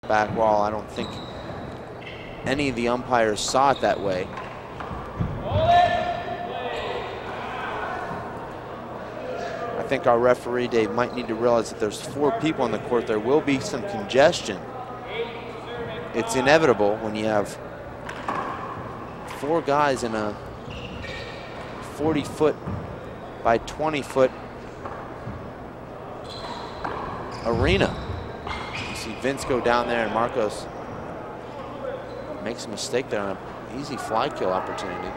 back wall. I don't think any of the umpires saw it that way. I think our referee, Dave, might need to realize that there's 4 people on the court. There will be some congestion. It's inevitable when you have 4 guys in a 40-foot by 20-foot arena. You see Vince go down there, and Marcos makes a mistake there on an easy fly kill opportunity.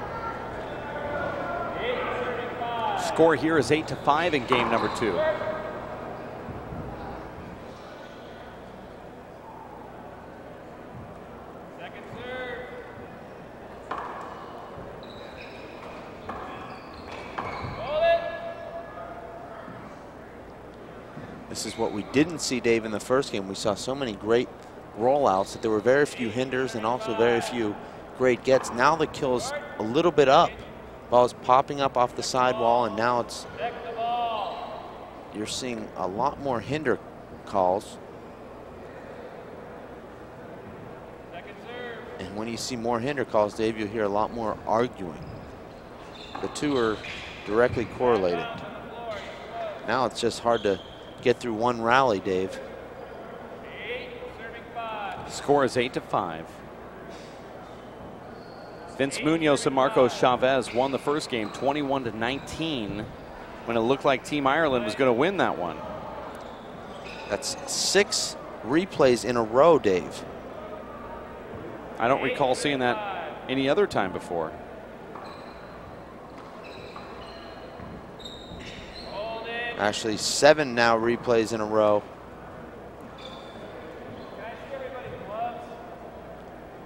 Score here is 8-5 in game number 2. This is what we didn't see, Dave, in the first game. We saw so many great rollouts that there were very few hinders and also very few great gets. Now the kill's a little bit up. Ball's popping up off the sidewall, and now it's, you're seeing a lot more hinder calls. And when you see more hinder calls, Dave, you'll hear a lot more arguing. The two are directly correlated. Now it's just hard to get through one rally, Dave. Score is 8-5. Vince Munoz and Marcos Chavez won the first game 21-19 when it looked like Team Ireland was going to win that one. That's 6 replays in a row, Dave. I don't recall seeing that any other time before. Actually, 7 now replays in a row.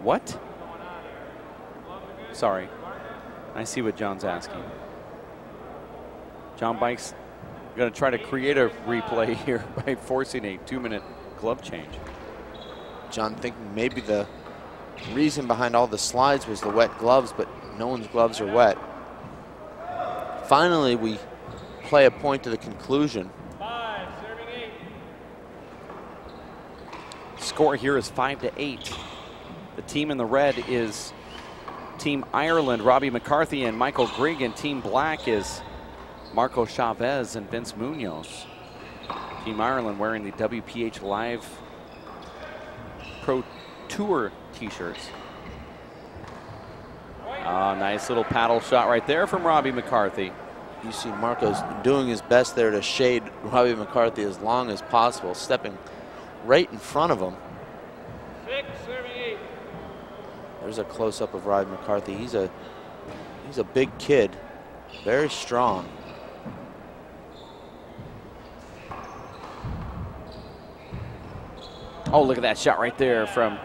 What? Sorry. I see what John's asking. John Bike's going to try to create a replay here by forcing a 2-minute glove change. John thinking maybe the reason behind all the slides was the wet gloves, but no one's gloves are wet. Finally, we play a point to the conclusion. Score here is 5-8. The team in the red is Team Ireland, Robbie McCarthy and Michael Gregan. Team black is Marco Chavez and Vince Munoz. Team Ireland wearing the WPH Live Pro Tour t-shirts. Nice little paddle shot right there from Robbie McCarthy. You see Marco's doing his best there to shade Robbie McCarthy as long as possible, stepping right in front of him. 6, serving 8. There's a close-up of Robbie McCarthy. He's a big kid, very strong. Oh, look at that shot right there from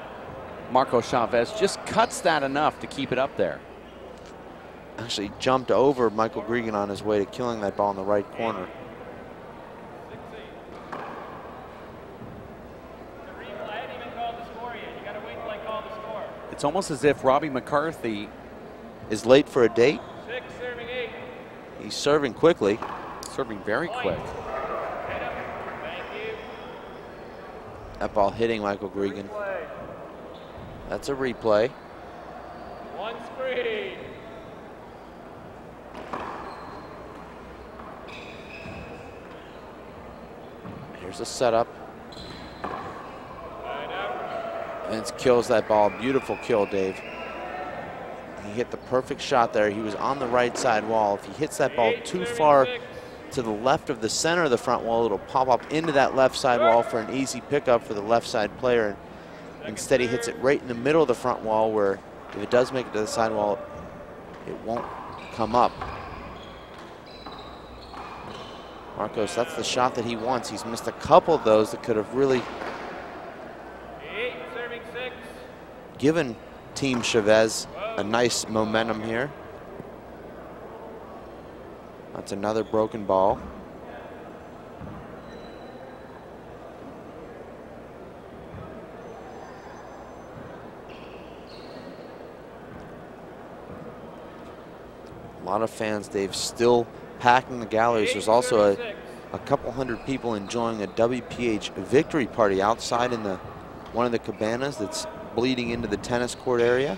Marco Chavez. Just cuts that enough to keep it up there. Actually jumped over Michael Gregan on his way to killing that ball in the right corner. It's almost as if Robbie McCarthy is late for a date. 6, serving 8. He's serving quickly. Serving very quick. That ball hitting Michael Gregan. That's a replay. 1 screen. Here's a setup. Vince kills that ball. Beautiful kill, Dave. He hit the perfect shot there. He was on the right side wall. If he hits that ball too far to the left of the center of the front wall, it'll pop up into that left side wall for an easy pickup for the left side player. Instead, he hits it right in the middle of the front wall, where if it does make it to the side wall, it won't come up. Marcos, that's the shot that he wants. He's missed a couple of those that could have really given Team Chavez a nice momentum here. That's another broken ball. A lot of fans, Dave, still packing the galleries. There's also a couple hundred people enjoying a WPH victory party outside in the one of the cabanas that's bleeding into the tennis court area.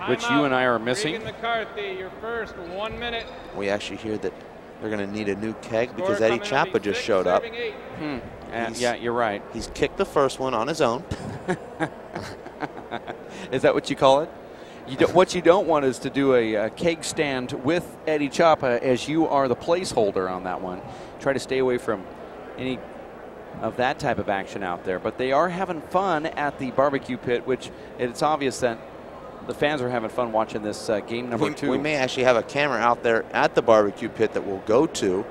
Which you and I are missing. Gregan McCarthy, your first 1 minute. We actually hear that they're going to need a new keg because Eddie Chapa just showed up. Yeah, you're right. He's kicked the first one on his own. Is that what you call it? What you don't want is to do a keg stand with Eddie Chapa, as you are the placeholder on that one. Try to stay away from any of that type of action out there. But they are having fun at the barbecue pit, which it's obvious that the fans are having fun watching this game number 2. We may actually have a camera out there at the barbecue pit that we'll go to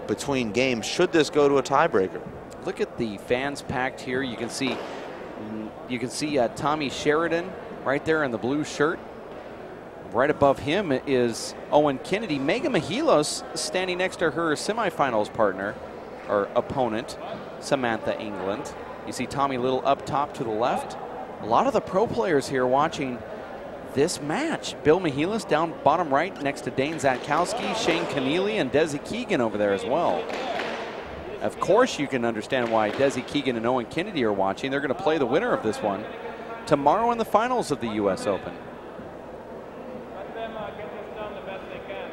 between games should this go to a tiebreaker. Look at the fans packed here. You can see Tommy Sheridan right there in the blue shirt. Right above him is Owen Kennedy. Megan Mejilos standing next to her semifinals partner or opponent, Samantha England. You see Tommy Little up top to the left. A lot of the pro players here watching this match. Bill Mejilos down bottom right next to Dane Zatkowski, Shane Keneally, and Desi Keegan over there as well. Of course, you can understand why Desi Keegan and Owen Kennedy are watching. They're going to play the winner of this one tomorrow in the finals of the U.S. Open. Let them get this done the best they can.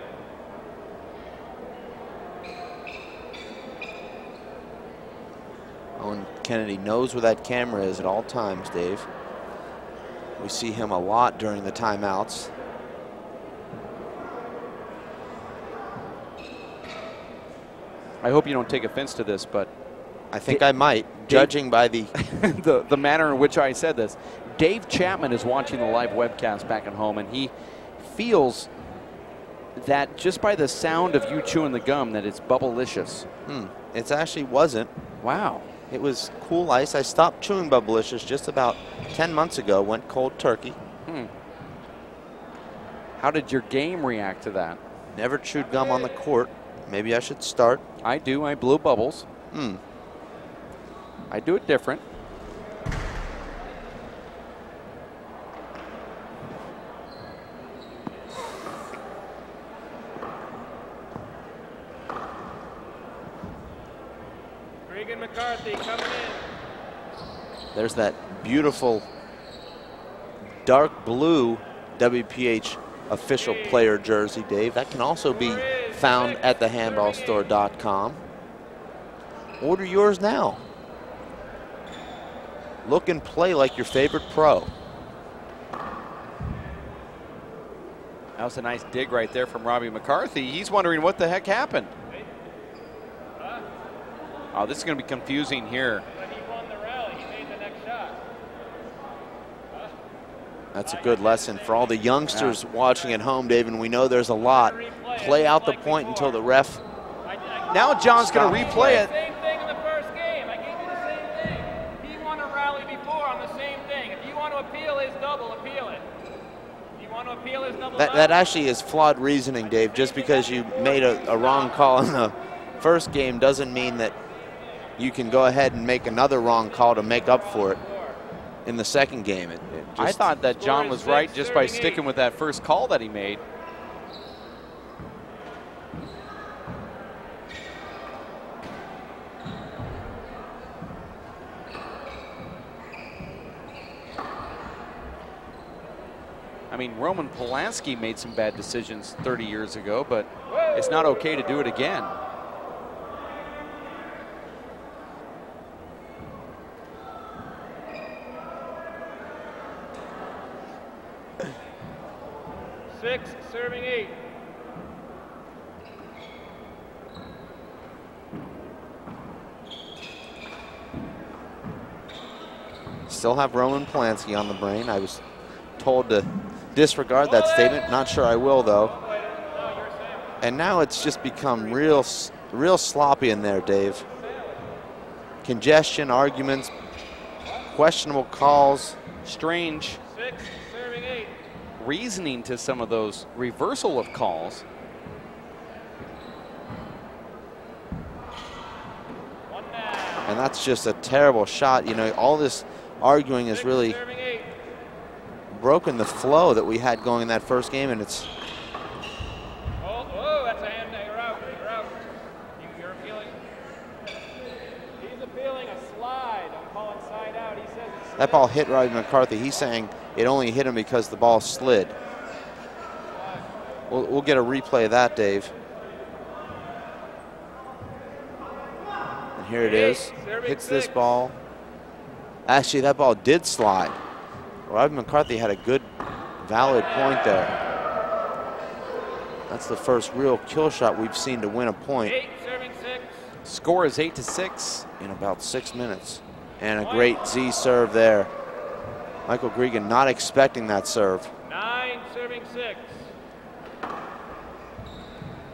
Owen Kennedy knows where that camera is at all times, Dave. We see him a lot during the timeouts. I hope you don't take offense to this, but I think I might, judging by the the manner in which I said this. Dave Chapman is watching the live webcast back at home, and he feels that just by the sound of you chewing the gum that it's bubblicious. It actually wasn't. Wow. It was cool ice. I stopped chewing Bubblicious just about 10 months ago, went cold turkey. How did your game react to that? Never chewed gum on the court. Maybe I should start. I do. I blow bubbles. I do it different. Gregan McCarthy coming in. There's that beautiful dark blue WPH official player jersey, Dave. That can also be found at the handballstore.com. Order yours now. Look and play like your favorite pro. That was a nice dig right there from Robbie McCarthy. He's wondering what the heck happened. Oh, this is going to be confusing here. But he won the rally. He made the next shot. That's a good lesson for all the youngsters watching at home, Dave, and we know there's a lot. Play out the point until the ref. Now John's going to replay it. Same thing in the first game. I gave you the same thing. He won a rally before on the same thing. If you want to appeal his double, appeal it. If you want to appeal his double. That actually is flawed reasoning, Dave. Just because you made a wrong call in the first game doesn't mean that you can go ahead and make another wrong call to make up for it in the second game. I thought that John was right just by sticking with that first call that he made. I mean, Roman Polanski made some bad decisions 30 years ago, but it's not okay to do it again. Six, serving 8. Still have Roman Polanski on the brain. I was told to disregard that statement. Not sure I will, though. And now it's just become real sloppy in there, Dave. Congestion, arguments, questionable calls. Strange reasoning to some of those reversal of calls. And that's just a terrible shot. You know, all this arguing has really broken the flow that we had going in that first game, and it's. Oh, that's a hand. You're out. You're appealing. He's appealing a slide. I'm calling side out. He says it's That ball hit Robbie McCarthy. He's saying it only hit him because the ball slid. We'll get a replay of that, Dave. And here it is. Hits this ball. Actually, that ball did slide. Robbie McCarthy had a good, valid point there. That's the first real kill shot we've seen to win a point. Score is 8-6. In about 6 minutes. And a great Z serve there. Michael Gregan not expecting that serve. 9, serving 6.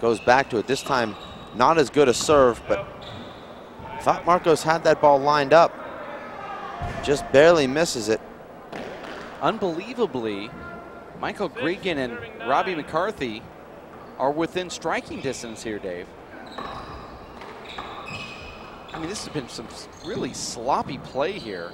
Goes back to it. This time, not as good a serve, but thought Marcos had that ball lined up. Just barely misses it. Unbelievably, Michael Gregan and Robbie McCarthy are within striking distance here, Dave. I mean, this has been some really sloppy play here.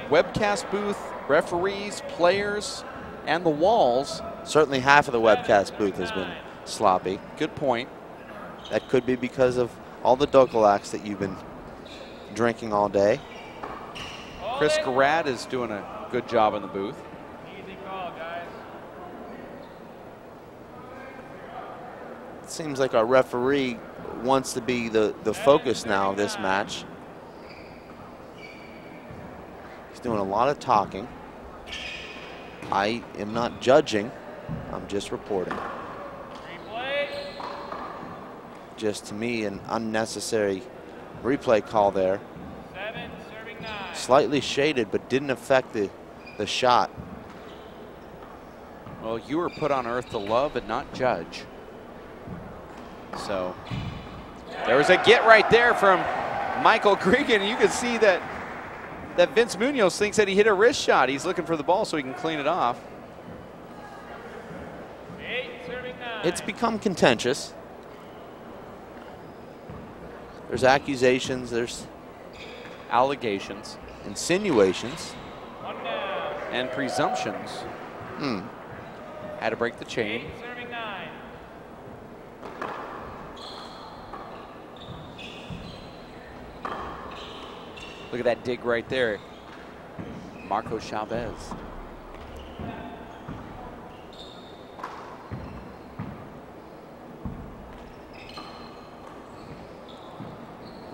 Webcast booth, referees, players, and the walls. Certainly half of the webcast booth has been sloppy. Good point. That could be because of all the Dokalax that you've been drinking all day. Chris Garrad is doing a good job in the booth. Easy call, guys. It seems like our referee wants to be the focus now of this match. He's doing a lot of talking. I am not judging, I'm just reporting. Replay. Just to me, an unnecessary replay call there. 7, serving 9. Slightly shaded, but didn't affect the shot. Well, you were put on earth to love and not judge. So there was a get right there from Michael Gregan. You can see that Vince Munoz thinks that he hit a wrist shot. He's looking for the ball so he can clean it off. 8, serving 9. It's become contentious. There's accusations, there's Allegations insinuations. 1 down. and presumptions. Had to break the chain. 8, serving 9. Look at that dig right there. Marco Chavez.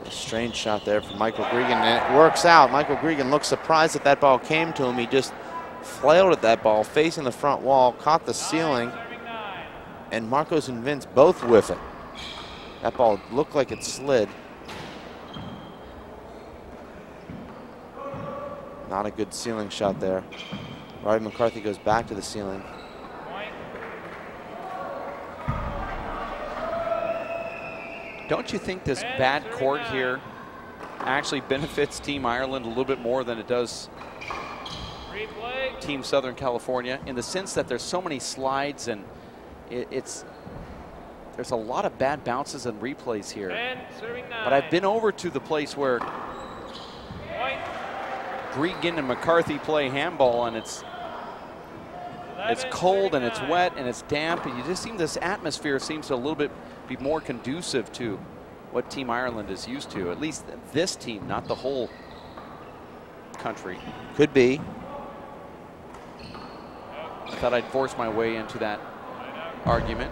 A strange shot there from Michael Gregan, and it works out. Michael Gregan looks surprised that that ball came to him. He just flailed at that ball, facing the front wall, caught the ceiling, and Marcos and Vince both whiff it. That ball looked like it slid. Not a good ceiling shot there. Robbie McCarthy goes back to the ceiling. Don't you think this bad court here actually benefits Team Ireland a little bit more than it does Team Southern California, in the sense that there's so many slides and there's a lot of bad bounces and replays here. But I've been over to the place where Gregan and McCarthy play handball, and it's cold and it's wet and it's damp, and you just seem this atmosphere seems to a little bit be more conducive to what Team Ireland is used to. At least this team, not the whole country. Could be. I thought I'd force my way into that argument.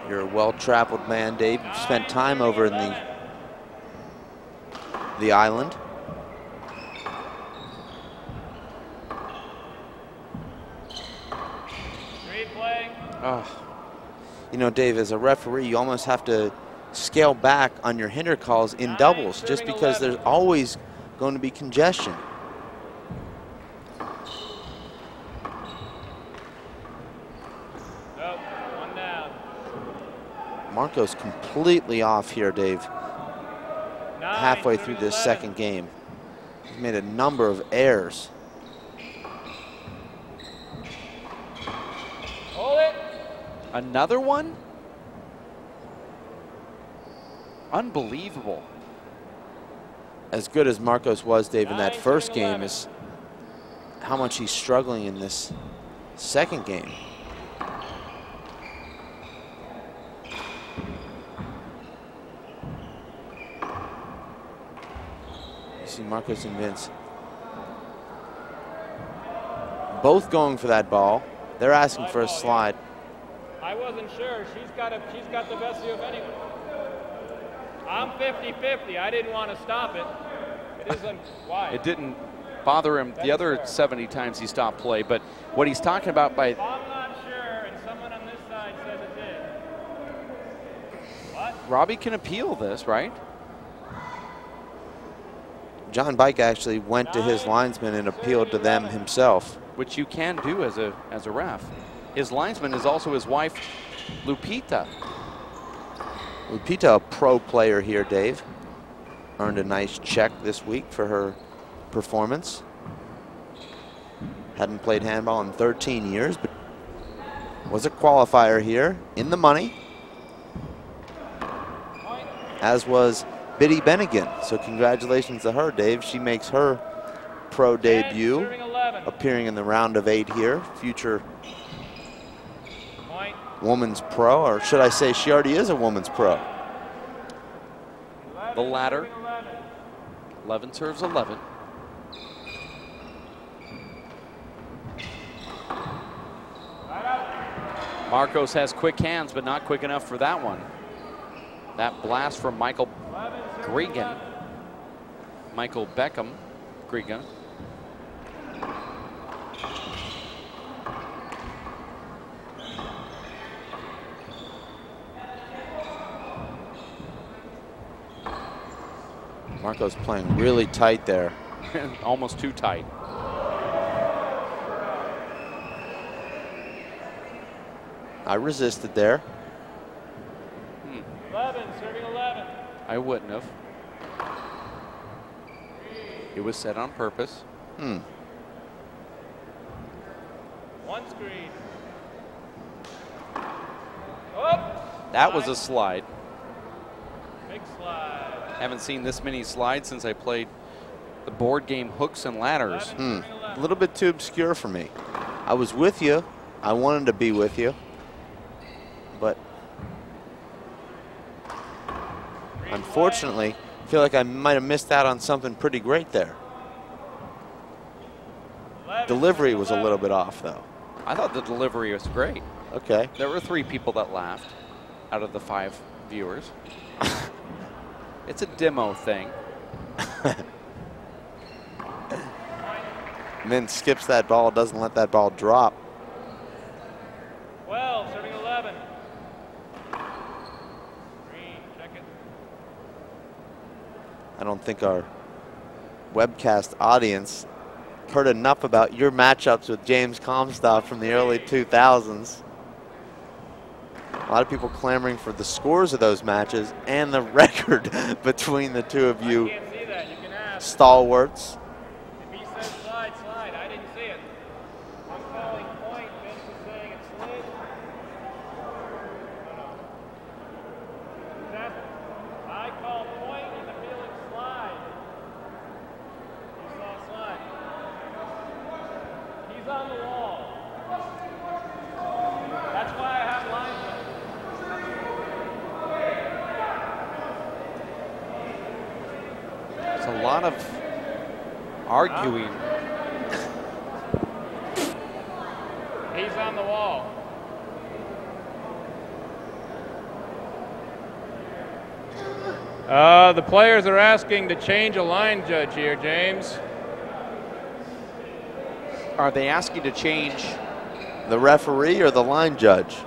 You're a well-traveled man, Dave. You've spent time over in the island. Oh. You know, Dave, as a referee, you almost have to scale back on your hinder calls in doubles, just because there's always going to be congestion. One down. Marco's completely off here, Dave. Halfway through this second game. He's made a number of errors. Hold it. Another one? Unbelievable. As good as Marcos was, Dave, in that first game, is how much he's struggling in this second game. see Marcos and Vince both going for that ball. They're asking for a slide. I wasn't sure. She's got the best view of anyone. I'm 50-50. I didn't want to stop it. It isn't wide. It didn't bother him the other 70 times he stopped play, but what he's talking about by... I'm not sure, and someone on this side says it did. What? Robbie can appeal this, right? John Bike actually went to his linesman and appealed to them himself. Which you can do as a ref. His linesman is also his wife, Lupita. Lupita, a pro player here, Dave. Earned a nice check this week for her performance. Hadn't played handball in 13 years, but was a qualifier here, in the money. As was Biddy Bennigan. So congratulations to her, Dave. She makes her pro debut, appearing in the round of 8 here. Future woman's pro, or should I say she already is a woman's pro. The latter. 11 serves 11. Marcos has quick hands, but not quick enough for that one. That blast from Michael Gregan. Michael Beckham Gregan. Marco's playing really tight there. Almost too tight. I resisted there. 11, serving 11. I wouldn't have. It was set on purpose. One screen. Oh! That was a slide. Big slide. Haven't seen this many slides since I played the board game Hooks and Ladders. A little bit too obscure for me. I was with you. I wanted to be with you. But unfortunately, I feel like I might have missed out on something pretty great there. Delivery was a little bit off, though. I thought the delivery was great. Okay. There were 3 people that laughed out of the 5 viewers. It's a demo thing. Min skips that ball, doesn't let that ball drop. 12, serving 11. Green, check it. I don't think our webcast audience heard enough about your matchups with James Comstock from the early 2000s. A lot of people clamoring for the scores of those matches and the record between the two of you stalwarts. If he says slide, slide. I didn't see it. I'm calling point. Vince is saying it slid. No. I call point and the feeling slide. You saw slide. He's on the wall. That's why I have lines. There's a lot of arguing. He's on the wall. The players are asking to change a line judge here, James. Are they asking to change the referee or the line judge?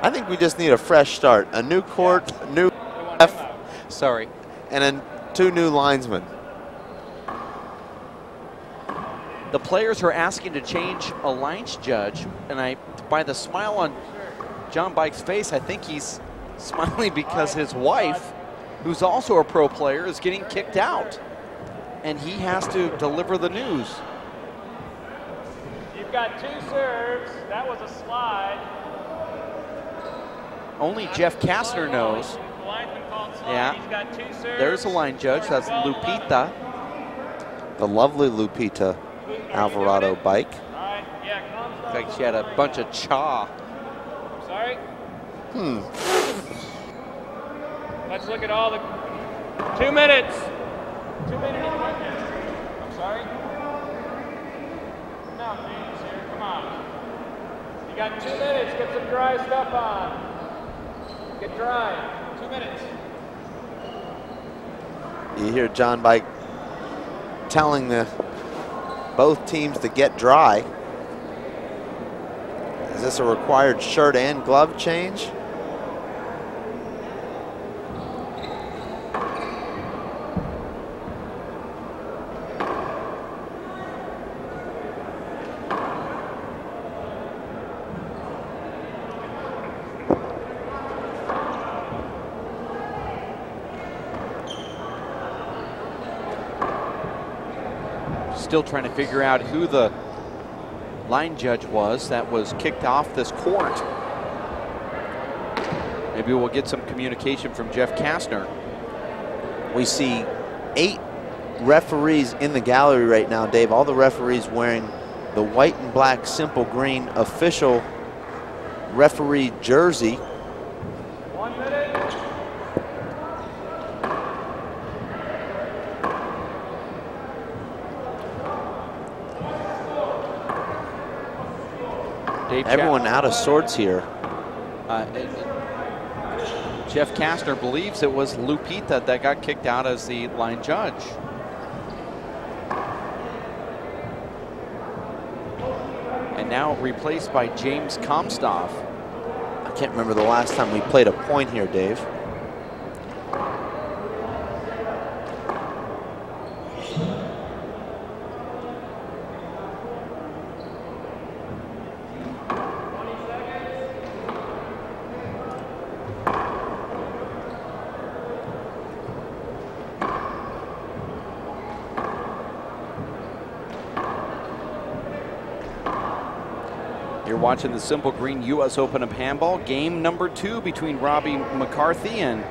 I think we just need a fresh start. A new court, new ref, sorry, and then 2 new linesmen. The players are asking to change a lines judge, and by the smile on John Bike's face, I think he's smiling because his wife, who's also a pro player, is getting kicked out, and he has to deliver the news. You've got 2 serves. That was a slide. Only Jeff Kastner knows. Yeah, he's got 2 serves. There's a line judge. That's Lupita. The lovely Lupita Alvarado Bike. Right. Yeah, Looks like she had a bunch of cha. Sorry? Let's look at all the 2 minutes. 2-minute equipment. I'm sorry? Come out, James, here. Come on. You got 2 minutes. Get some dry stuff on. Get dry. 2 minutes. You hear John Bike telling both teams to get dry. Is this a required shirt and glove change? Still trying to figure out who the line judge was that was kicked off this court. Maybe we'll get some communication from Jeff Kastner. We see 8 referees in the gallery right now, Dave. All the referees wearing the white and black simple green official referee jersey. 1 minute. Everyone out of sorts here. Jeff Kastner believes it was Lupita that got kicked out as the line judge. And now replaced by James Comstoff. I can't remember the last time we played a point here, Dave. You're watching the Simple Green U.S. Open of Handball, game number 2 between Robbie McCarthy and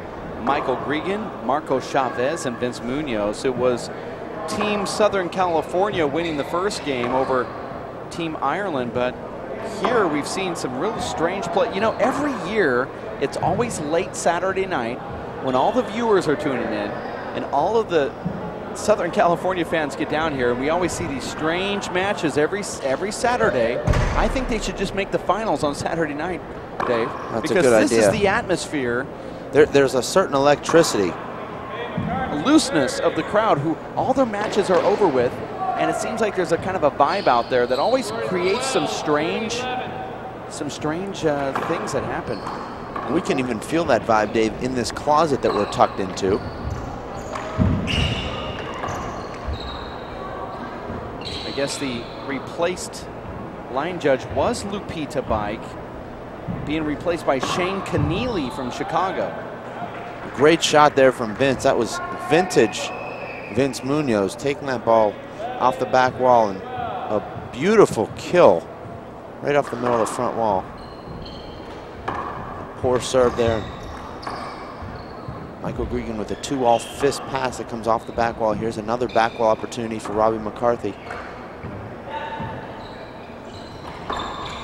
Michael Gregan, Marco Chavez, and Vince Munoz. It was Team Southern California winning the first game over Team Ireland, but here we've seen some really strange play. You know, every year it's always late Saturday night when all the viewers are tuning in and all of the Southern California fans get down here, and we always see these strange matches every Saturday. I think they should just make the finals on Saturday night, Dave. That's a good idea. Because this is the atmosphere. There's a certain electricity. Looseness of the crowd, who all their matches are over with, and it seems like there's a kind of a vibe out there that always creates some strange things that happen. And we can even feel that vibe, Dave, in this closet that we're tucked into. I guess the replaced line judge was Lupita Bike, being replaced by Shane Keneally from Chicago. Great shot there from Vince. That was vintage Vince Munoz taking that ball off the back wall, and a beautiful kill right off the middle of the front wall. Poor serve there. Michael Gregan with a 2-all fist pass that comes off the back wall. Here's another back wall opportunity for Robbie McCarthy.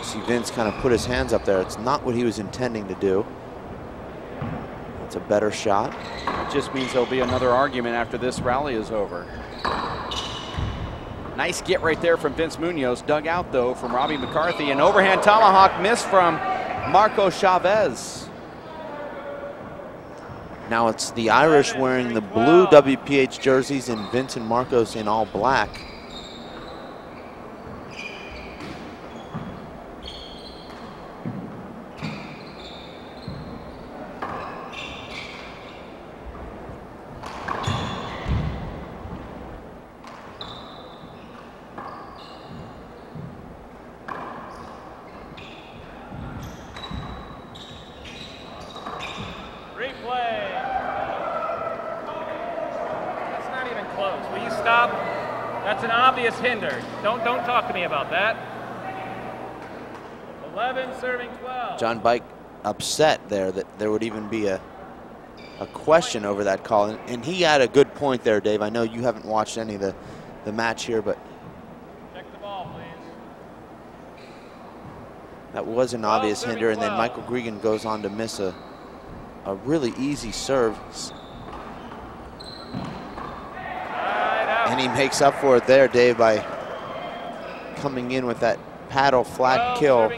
See Vince kind of put his hands up there. It's not what he was intending to do. It's a better shot. It just means there'll be another argument after this rally is over. Nice get right there from Vince Munoz. Dug out, though, from Robbie McCarthy. An overhand tomahawk miss from Marco Chavez. Now it's the Irish wearing the blue WPH jerseys and Vince and Marcos in all black. Hinder. Don't talk to me about that. 11 serving 12. John Bike upset there that there would even be a question over that call, and he had a good point there, Dave. I know you haven't watched any of the match here, but check the ball, please. That was an obvious hinder, and then Michael Gregan goes on to miss a really easy serve. And he makes up for it there, Dave, by coming in with that paddle flat kill.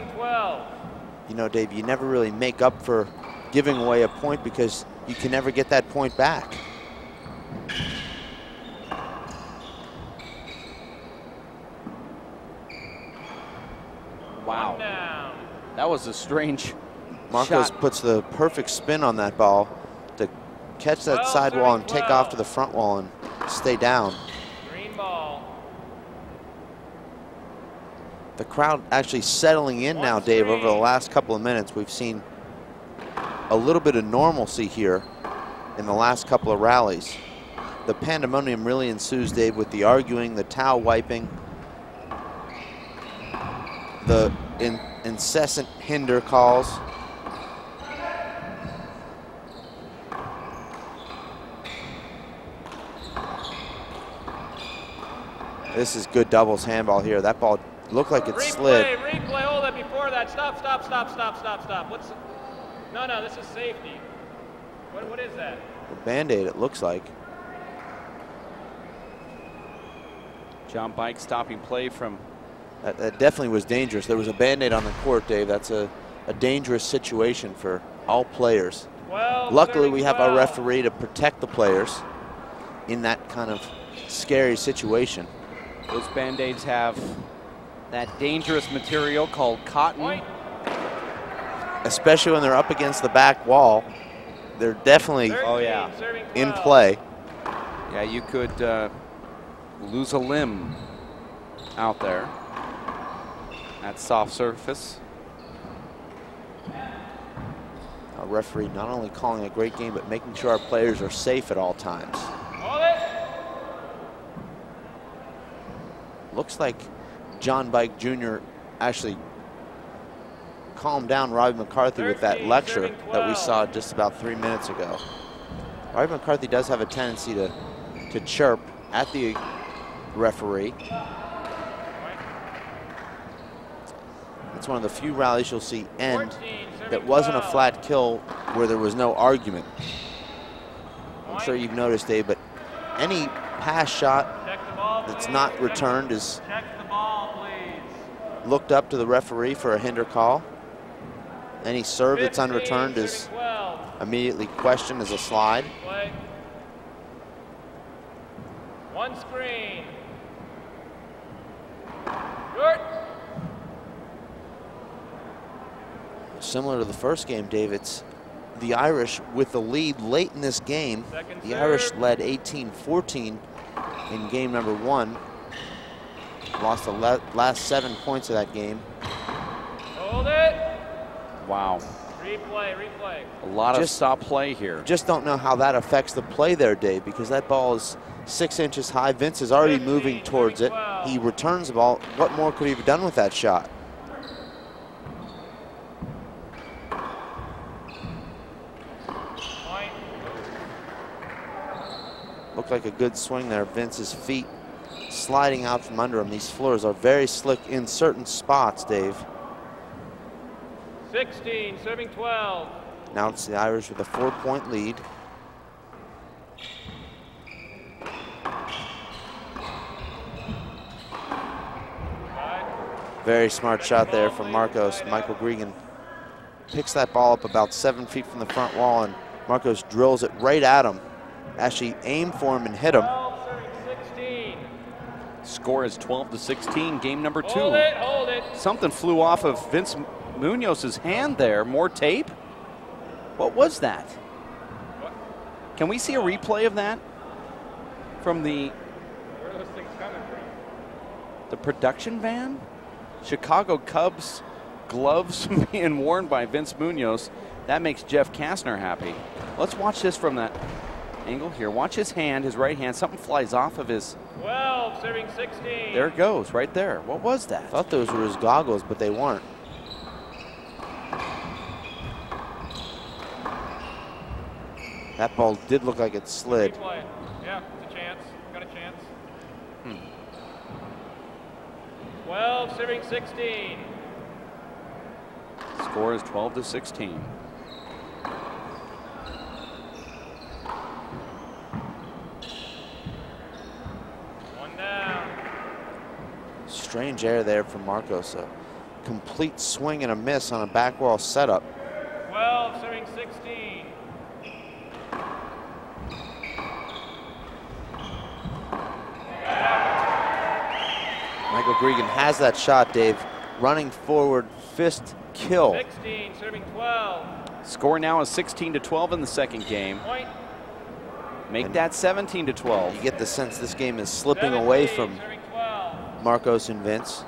You know, Dave, you never really make up for giving away a point because you can never get that point back. Wow. That was a strange Marcos shot. puts the perfect spin on that ball to catch that sidewall and take off to the front wall and stay down. Green ball. The crowd actually settling in now, Dave. Over the last couple of minutes, we've seen a little bit of normalcy here in the last couple of rallies. The pandemonium really ensues, Dave, with the arguing, the towel wiping, the incessant hinder calls. This is good doubles handball here. That ball looked like it slid. Replay, hold it before that. Stop. What's, no, this is safety. What is that? A Band-Aid, it looks like. John Bike stopping play from. That definitely was dangerous. There was a Band-Aid on the court, Dave. That's a dangerous situation for all players. Luckily, we have our referee to protect the players in that kind of scary situation. Those Band-Aids have that dangerous material called cotton. Especially when they're up against the back wall. They're definitely in play. Yeah, you could lose a limb out there. That soft surface. Our referee not only calling a great game, but making sure our players are safe at all times. Looks like John Bike Jr. actually calmed down Robbie McCarthy with that lecture that we saw just about 3 minutes ago. Robbie McCarthy does have a tendency to chirp at the referee. It's one of the few rallies you'll see end that wasn't a flat kill where there was no argument. I'm sure you've noticed, Dave, but any pass shot that's not returned is looked up to the referee for a hinder call. Any serve that's unreturned is immediately questioned as a slide. One screen. Short. Similar to the first game, Dave, it's the Irish with the lead late in this game. The Irish led 18-14 in game number 1. Lost the last 7 points of that game. Hold it. Wow. Replay. A lot of stop play here. Just don't know how that affects the play there, Dave, because that ball is 6 inches high. Vince is already moving towards it. He returns the ball. What more could he have done with that shot? Looked like a good swing there. Vince's feet sliding out from under him. These floors are very slick in certain spots, Dave. 16, serving 12. Now it's the Irish with a 4-point lead. Very smart shot there from Marcos. Michael Gregan picks that ball up about 7 feet from the front wall, and Marcos drills it right at him. Actually aimed for him and hit him. Score is 12-16, game number 2. Hold it. Something flew off of Vince Munoz's hand there. More tape? What was that? Can we see a replay of that? From the... Where are those things coming from? The production van? Chicago Cubs gloves being worn by Vince Munoz. That makes Jeff Kastner happy. Let's watch this from that angle here. Watch his hand, his right hand. Something flies off of his... 12, serving 16. There it goes, right there. What was that? I thought those were his goggles, but they weren't. That ball did look like it slid. Replay. Yeah, it's a chance. Got a chance. 12, serving 16. Score is 12-16. Strange air there from Marcos. A complete swing and a miss on a back wall setup. 12, serving 16. Michael Gregan has that shot, Dave. Running forward, fist kill. 16, serving 12. Score now is 16-12 in the second game. Point. Make that 17-12. You get the sense this game is slipping away from Serving 12. Marcos and Vince.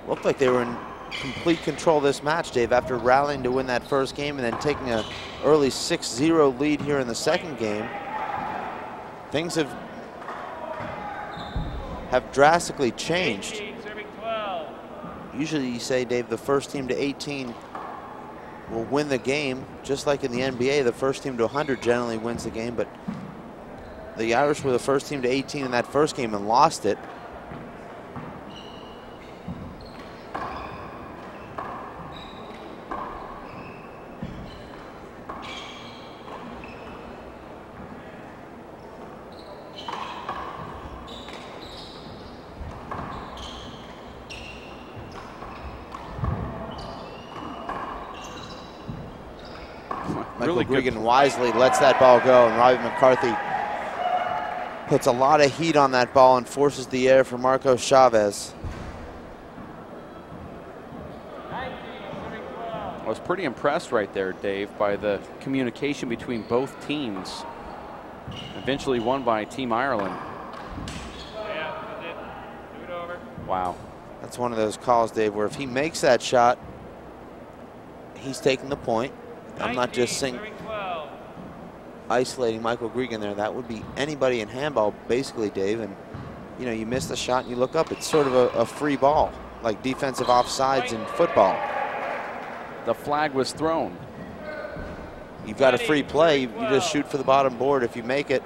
Looked like they were in complete control of this match, Dave, after rallying to win that first game and then taking an early 6-0 lead here in the second game. Things have drastically changed. 18, serving 12. Usually you say, Dave, the first team to 18 will win the game. Just like in the NBA, the first team to 100 generally wins the game, but the Irish were the first team to 18 in that first game and lost it. Michael Gregan wisely lets that ball go, and Robbie McCarthy puts a lot of heat on that ball and forces the air for Marcos Chavez. 19, serving 12. I was pretty impressed right there, Dave, by the communication between both teams. Eventually won by Team Ireland. Yeah, that's it. Do it over. Wow. That's one of those calls, Dave, where if he makes that shot, he's taking the point. I'm not just saying isolating Michael Gregan there. That would be anybody in handball, basically, Dave. And, you know, you miss the shot and you look up. It's sort of a free ball, like defensive offsides in football. The flag was thrown. You've got a free play. You just shoot for the bottom board if you make it.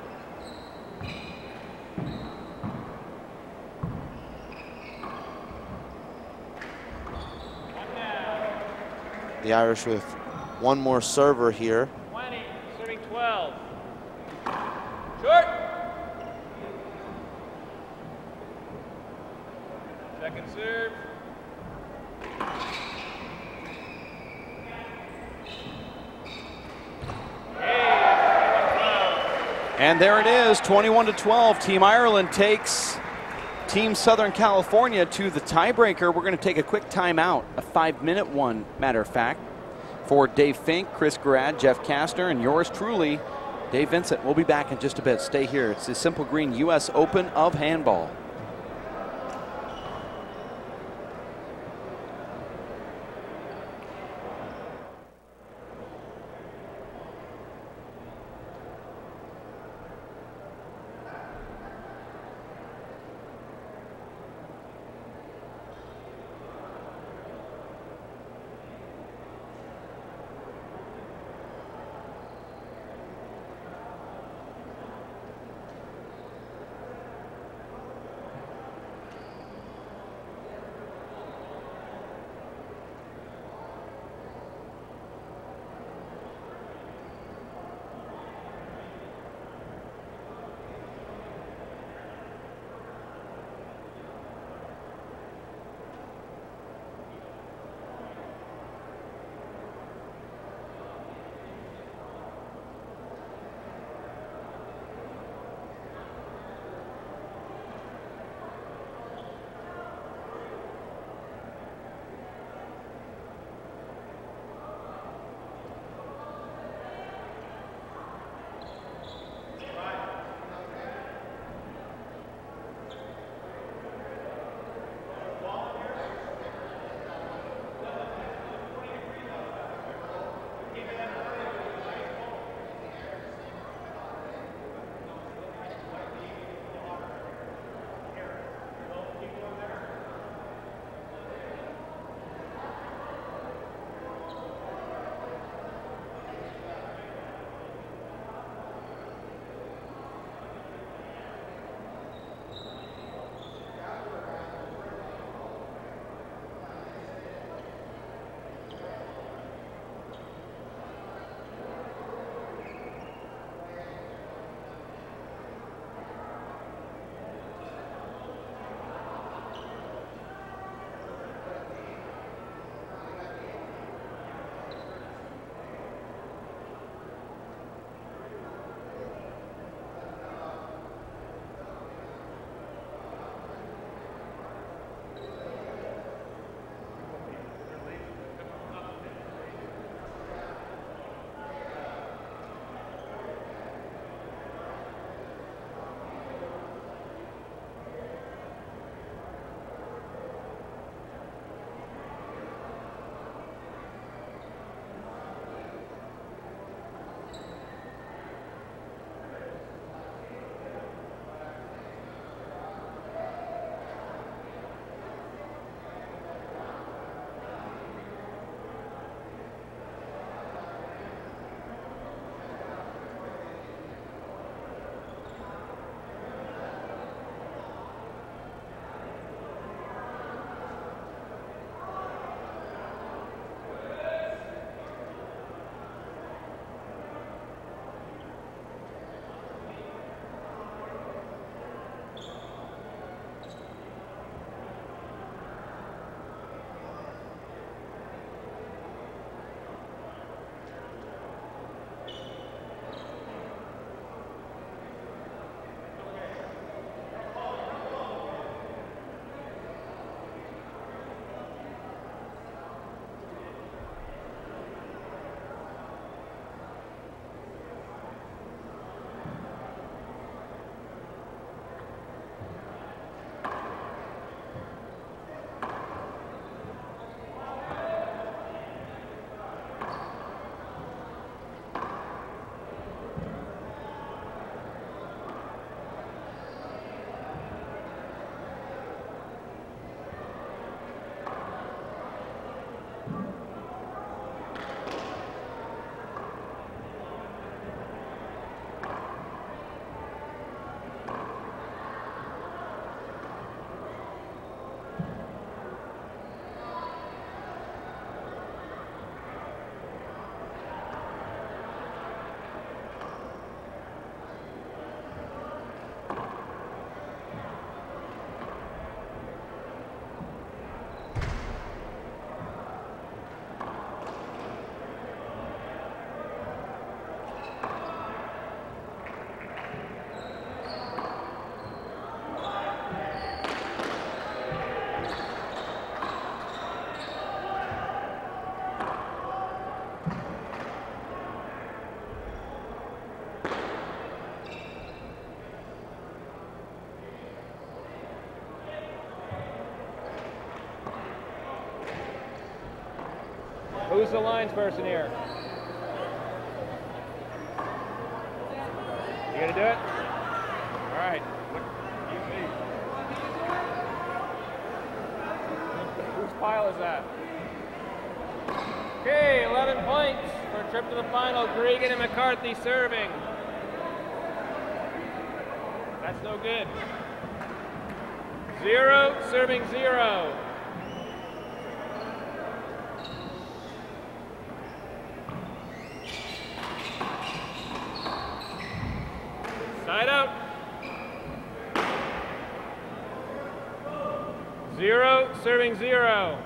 The Irish with one more server here. 20, serving 12. Short. Second serve. And there it is, 21-12. Team Ireland takes Team Southern California to the tiebreaker. We're going to take a quick timeout, a 5-minute one, matter of fact. For Dave Fink, Chris Garrad, Jeff Kastner, and yours truly, Dave Vincent. We'll be back in just a bit. Stay here. It's the Simple Green U.S. Open of Handball. Who's the lines person here? You gonna do it? All right. Whose pile is that? Okay, 11 points for a trip to the final. Gregan and McCarthy serving. That's no good. 0, serving 0. Side out. 0, serving 0.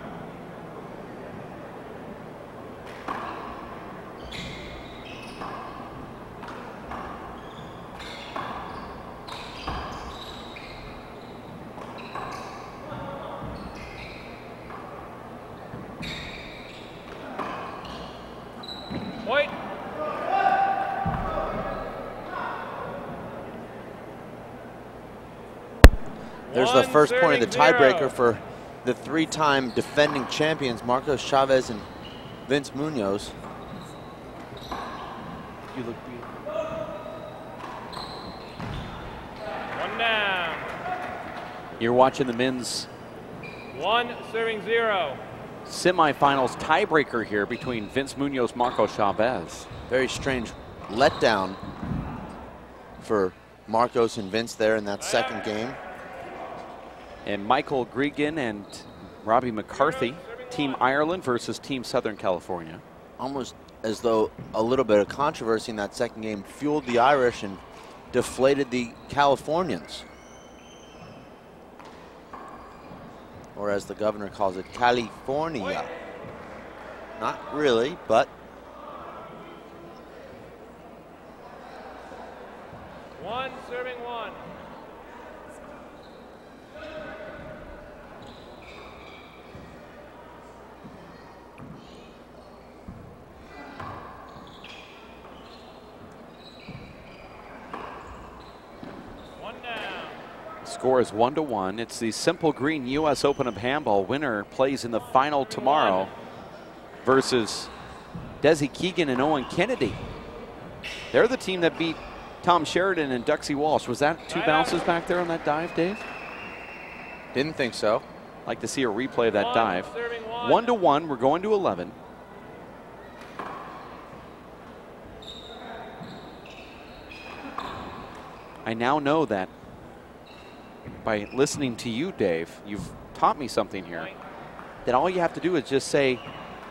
Point. There's the first point of the tiebreaker for the 3-time defending champions, Marcos Chavez and Vince Munoz. You look beautiful. 1 down. You're watching the men's 1, serving 0. semifinals tiebreaker here between Vince Munoz, Marcos Chavez. Very strange letdown for Marcos and Vince there in that second game. And Michael Gregan and Robbie McCarthy, Team Ireland versus Team Southern California. Almost as though a little bit of controversy in that second game fueled the Irish and deflated the Californians. Or as the governor calls it, California. Not really, but 1, serving 1. Score is 1-1. It's the Simple Green U.S. Open of Handball. Winner plays in the final tomorrow versus Desi Keegan and Owen Kennedy. They're the team that beat Tom Sheridan and Duxie Walsh. Was that 2 bounces back there on that dive, Dave? didn't think so. Like to see a replay of that dive. 1-1. We're going to 11. I now know that by listening to you, Dave, you've taught me something here. That all you have to do is just say,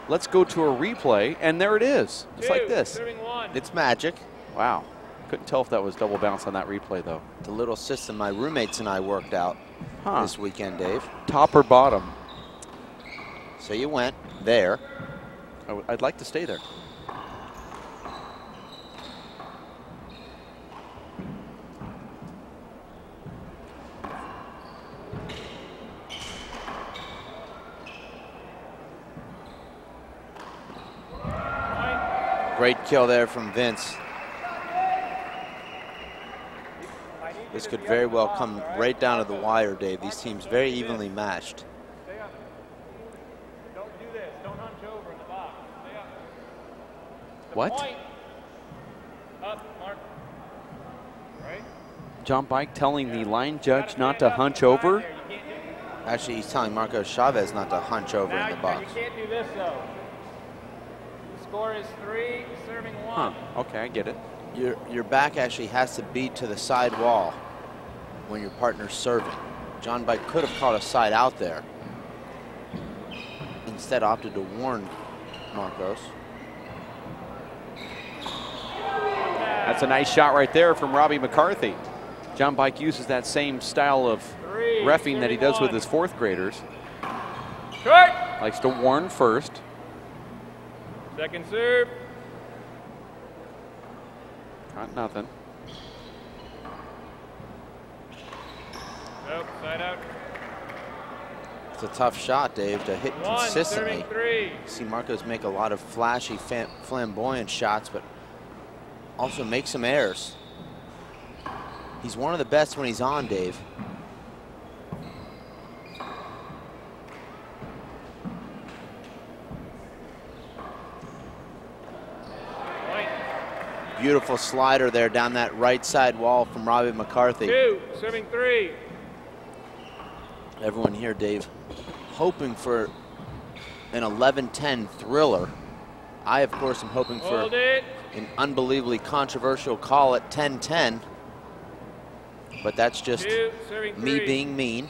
let's go to a replay, and there it is. Just like this. It's magic. Wow. Couldn't tell if that was double bounce on that replay, though. The little system my roommates and I worked out this weekend, Dave. Top or bottom? So you went there. I'd like to stay there. Great kill there from Vince. This could very well come right down to the wire, Dave. These teams very evenly matched. Stay up. Don't do this. Don't hunch over in the box. Stay up. What? Point. Up, Mark. Right? John Bike telling the line judge not to hunch over? Actually, he's telling Marcos Chavez not to hunch over in the box. You can't do this, though. The score is 3, serving 1. Huh. Okay, I get it. Your back actually has to be to the side wall when your partner's serving. John Bike could have caught a side out there. Instead opted to warn Marcos. That's a nice shot right there from Robbie McCarthy. John Bike uses that same style of reffing that he does with his 4th graders. Likes to warn first. Second serve. Not nothing. Nope, side out. It's a tough shot, Dave, to hit 1, consistently. serving 3. You see Marcos make a lot of flashy, flamboyant shots, but also make some errors. He's one of the best when he's on, Dave. Beautiful slider there down that right side wall from Robbie McCarthy. 2, serving 3. Everyone here, Dave, hoping for an 11-10 thriller. I, of course, am hoping for an unbelievably controversial call at 10-10. But that's just me being mean.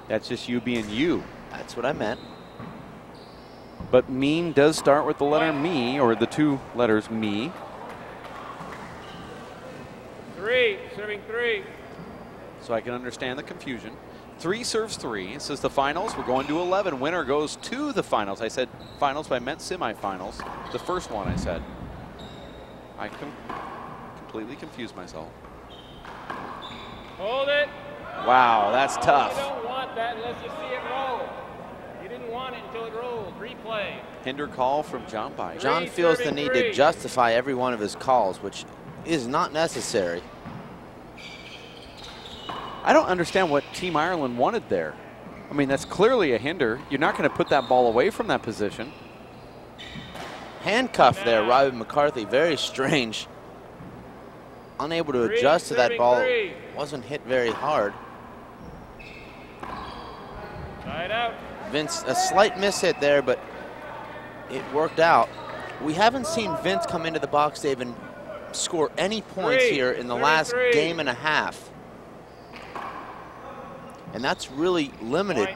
That's just you being you. That's what I meant. But mean does start with the letter me, or the 2 letters me. 3, serving 3. So I can understand the confusion. 3 serves 3. It says the finals. We're going to 11. Winner goes to the finals. I said finals, but I meant semifinals. The first one I said. I completely confused myself. Hold it. Wow, that's tough. You don't want that unless you see it roll. You didn't want it until it rolled. Replay. Hinder call from John Bike. John feels the need to justify every one of his calls, which is not necessary. I don't understand what Team Ireland wanted there. I mean, that's clearly a hinder. You're not going to put that ball away from that position. Handcuff there, Robbie McCarthy. Very strange. Unable to adjust to that ball. Wasn't hit very hard. Side out. Vince, a slight miss hit there, but it worked out. We haven't seen Vince come into the box, Dave, and score any points here in the last game and a half. And that's really limited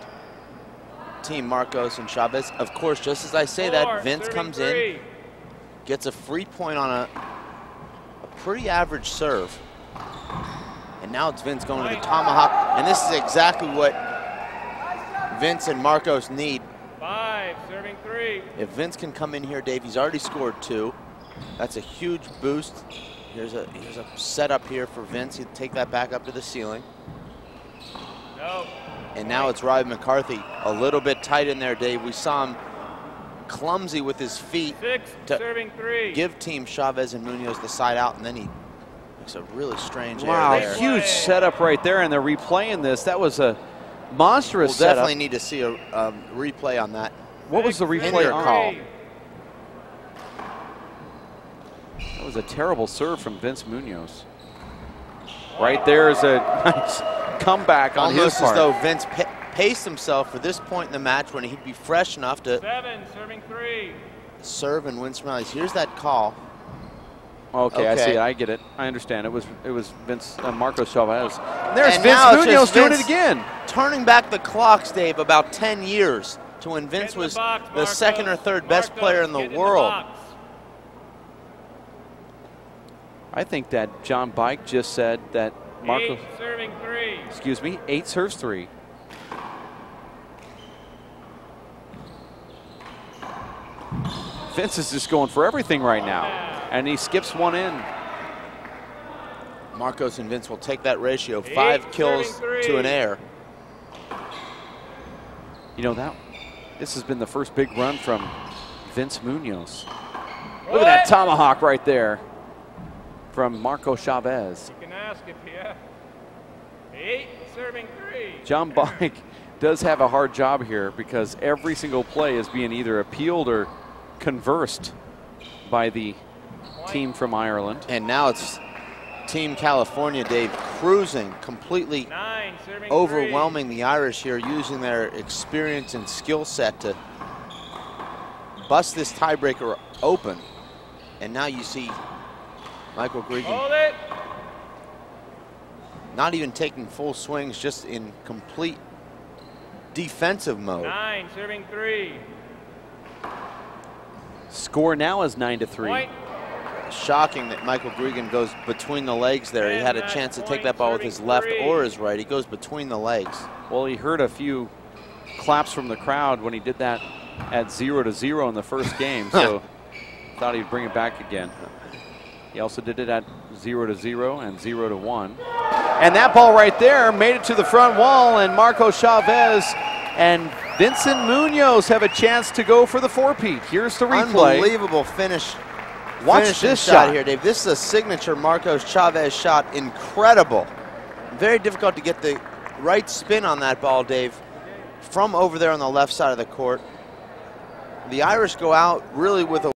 Team Marcos and Chavez. Of course, just as I say that, Vince comes in, gets a free point on a pretty average serve. And now it's Vince going to the tomahawk. And this is exactly what Vince and Marcos need. 5, serving 3. If Vince can come in here, Dave, he's already scored 2. That's a huge boost. Here's a setup here for Vince. He'll take that back up to the ceiling. No. And now it's Robbie McCarthy. A little bit tight in there, Dave. We saw him clumsy with his feet 6, serving 3. Give Team Chavez and Munoz the side out, and then he makes a really strange wow, error there. Huge setup right there, and they're replaying this. That was a monstrous we'll setup. Definitely need to see a replay on that. What was the replay call? That was a terrible serve from Vince Munoz. Right there is a nice comeback on his part. Almost as though Vince paced himself for this point in the match when he'd be fresh enough to 7, serving 3. serve and win some rallies. Here's that call. Okay, I see it. I get it. I understand. It was Vince Marcos Chavez. And there's Vince Munoz doing it again. Turning back the clocks, Dave, about 10 years to when Vince was the second or third best player in the world. I think that John Bike just said that Marcos. 8, serving 3. Excuse me, 8 serves 3. Vince is just going for everything right now, and he skips one in. Marcos and Vince will take that ratio, 5 kills to an air. You know, this has been the first big run from Vince Munoz. Look at that tomahawk right there from Marco Chavez. You can ask if he 8, serving 3. John Bike does have a hard job here because every single play is being either appealed or conversed by the team from Ireland. And now it's Team California, Dave, cruising, completely 9, serving overwhelming the Irish here, using their experience and skill set to bust this tiebreaker open. And now you see Michael Gregan not even taking full swings, just in complete defensive mode. 9, serving 3. Score now is 9-3. Shocking that Michael Gregan goes between the legs there. He had a chance to take that ball with his left or his right. He goes between the legs. Well, he heard a few claps from the crowd when he did that at 0-0 in the first game, so thought he'd bring it back again. He also did it at 0-0 and 0-1. And that ball right there made it to the front wall, and Marco Chavez and Vincent Munoz have a chance to go for the four-peat. Here's the replay. Unbelievable finish. Watch this shot here, Dave. This is a signature Marcos Chavez shot. Incredible. Very difficult to get the right spin on that ball, Dave, from over there on the left side of the court. The Irish go out really with a